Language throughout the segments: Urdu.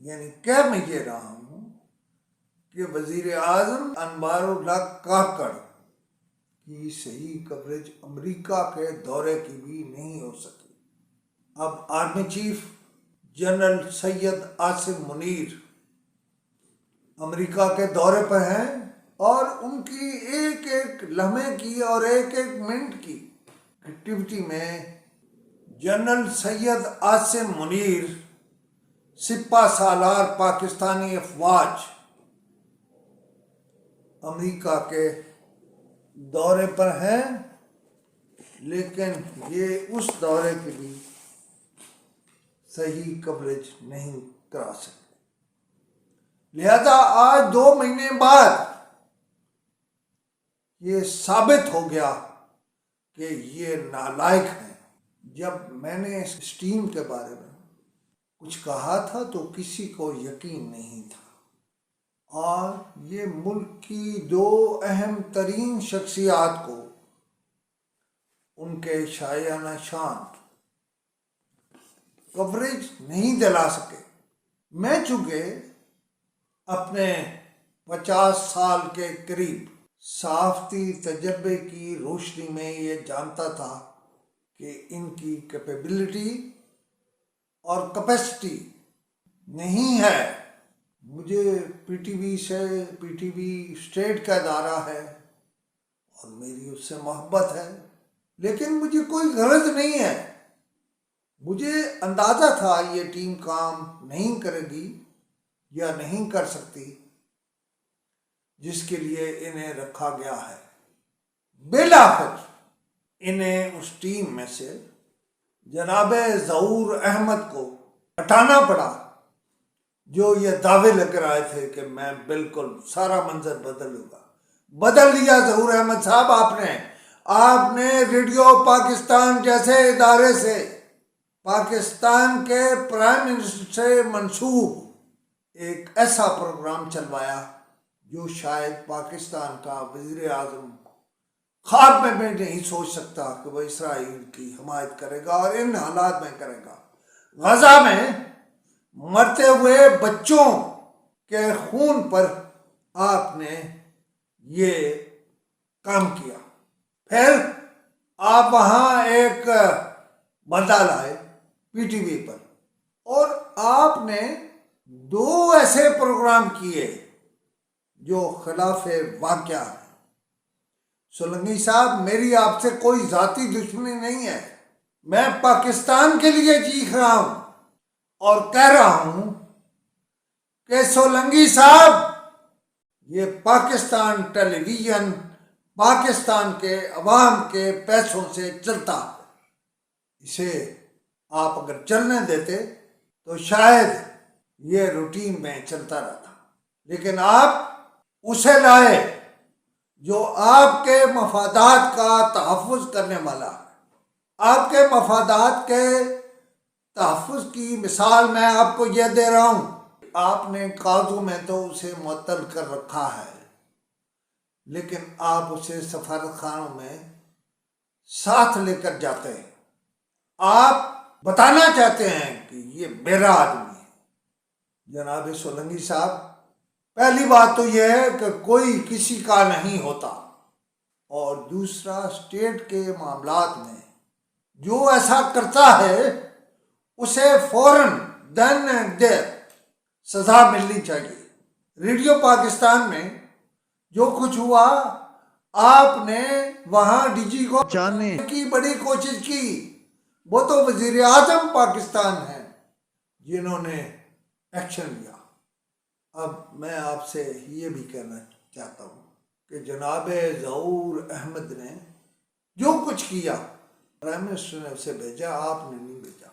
یعنی کہہ میں یہ رہا ہوں کہ وزیر اعظم انوار اللہ کاکڑ کی صحیح کوریج امریکہ کے دورے کی بھی نہیں ہو سکی۔ اب army chief general Syed Asim Munir امریکہ کے دورے پر ہیں اور ان کی ایک ایک لمحے کی اور ایک ایک منٹ کی ایکٹیویٹی میں جنرل سید عاصم منیر سپہ سالار پاکستانی افواج امریکہ کے دورے پر ہیں، لیکن یہ اس دورے کی بھی صحیح کوریج نہیں کرا سکتے۔ لہذا آج 2 مہینے بعد یہ ثابت ہو گیا کہ یہ نالائق ہیں۔ جب میں نے اس ٹیم کے بارے میں کچھ کہا تھا تو کسی کو یقین نہیں تھا، اور یہ ملک کی 2 اہم ترین شخصیات کو ان کے شایانہ شان کوریج نہیں دلا سکے۔ میں چونکہ اپنے 50 سال کے قریب صحافتی تجربے کی روشنی میں یہ جانتا تھا کہ ان کی کیپیبلٹی اور کیپیسٹی نہیں ہے۔ مجھے پی ٹی وی اسٹیٹ کا ادارہ ہے اور میری اس سے محبت ہے، لیکن مجھے کوئی غرض نہیں ہے۔ مجھے اندازہ تھا یہ ٹیم کام نہیں کرے گی یا نہیں کر سکتی جس کے لیے انہیں رکھا گیا ہے۔ بالآخر انہیں اس ٹیم میں سے جناب ظہور احمد کو ہٹانا پڑا، جو یہ دعوے لگ رہے تھے کہ میں بالکل سارا منظر بدل دیا۔ ظہور احمد صاحب آپ نے ریڈیو پاکستان جیسے ادارے سے پاکستان کے پرائم منسٹر سے منسوب ایک ایسا پروگرام چلوایا جو شاید پاکستان کا وزیر اعظم خواب میں بھی نہیں سوچ سکتا کہ وہ اسرائیل کی حمایت کرے گا، اور ان حالات میں کرے گا۔ غزہ میں مرتے ہوئے بچوں کے خون پر آپ نے یہ کام کیا۔ پھر آپ وہاں ایک بندہ لائے پی ٹی وی پر، اور آپ نے 2 ایسے پروگرام کیے جو خلاف واقعہ ہیں۔ سولنگی صاحب، میری آپ سے کوئی ذاتی دشمنی نہیں ہے، میں پاکستان کے لیے چیخ رہا ہوں اور کہہ رہا ہوں کہ سولنگی صاحب، یہ پاکستان ٹیلی ویژن پاکستان کے عوام کے پیسوں سے چلتا ہے۔ اسے آپ اگر چلنے دیتے تو شاید یہ روٹین میں چلتا رہتا، لیکن آپ اسے لائے جو آپ کے مفادات کا تحفظ کرنے والا ہے۔ آپ کے مفادات کے تحفظ کی مثال میں آپ کو یہ دے رہا ہوں۔ آپ نے کاغذوں میں تو اسے معطل کر رکھا ہے، لیکن آپ اسے سفارت خانوں میں ساتھ لے کر جاتے ہیں۔ آپ بتانا چاہتے ہیں کہ یہ میرا آدمی ہے۔ جناب سولنگی صاحب، پہلی بات تو یہ ہے کہ کوئی کسی کا نہیں ہوتا، اور دوسرا، اسٹیٹ کے معاملات میں جو ایسا کرتا ہے اسے فوراً دین اینڈ دیر سزا ملنی چاہیے۔ ریڈیو پاکستان میں جو کچھ ہوا، آپ نے وہاں ڈی جی کو جاننے کی بڑی کوشش کی۔ وہ تو وزیر اعظم پاکستان ہیں جنہوں نے ایکشن لیا۔ اب میں آپ سے یہ بھی کہنا چاہتا ہوں کہ جناب ظہور احمد نے جو کچھ کیا، پرائم منسٹر نے اسے بھیجا، آپ نے نہیں بھیجا۔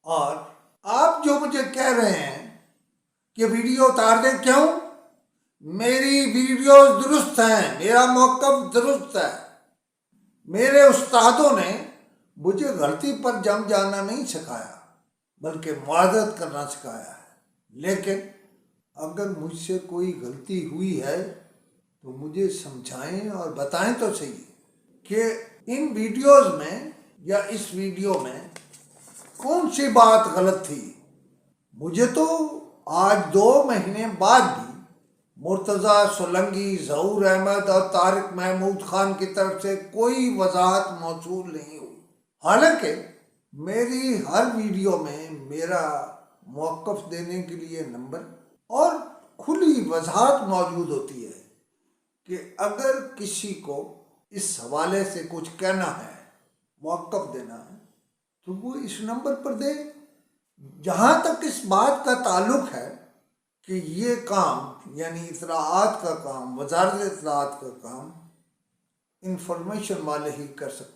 اور آپ جو مجھے کہہ رہے ہیں کہ ویڈیو اتار دیں، کیوں؟ میری ویڈیوز درست ہیں، میرا موقف درست ہے۔ میرے استادوں نے مجھے غلطی پر جم جانا نہیں سکھایا، بلکہ معذرت کرنا سکھایا ہے۔ لیکن اگر مجھ سے کوئی غلطی ہوئی ہے تو مجھے سمجھائیں اور بتائیں تو صحیح کہ ان ویڈیوز میں یا اس ویڈیو میں کون سی بات غلط تھی۔ مجھے تو آج 2 مہینے بعد بھی مرتضیٰ سولنگی، ظہور احمد اور طارق محمود خان کی طرف سے کوئی وضاحت موصول نہیں ہوئی، حالانکہ میری ہر ویڈیو میں میرا موقف دینے کے لیے نمبر اور کھلی وضاحت موجود ہوتی ہے کہ اگر کسی کو اس حوالے سے کچھ کہنا ہے، موقف دینا ہے، تو وہ اس نمبر پر دے۔ جہاں تک اس بات کا تعلق ہے کہ یہ کام یعنی اطلاعات کا کام، وزارت اطلاعات کا کام انفارمیشن والے ہی کر سکتے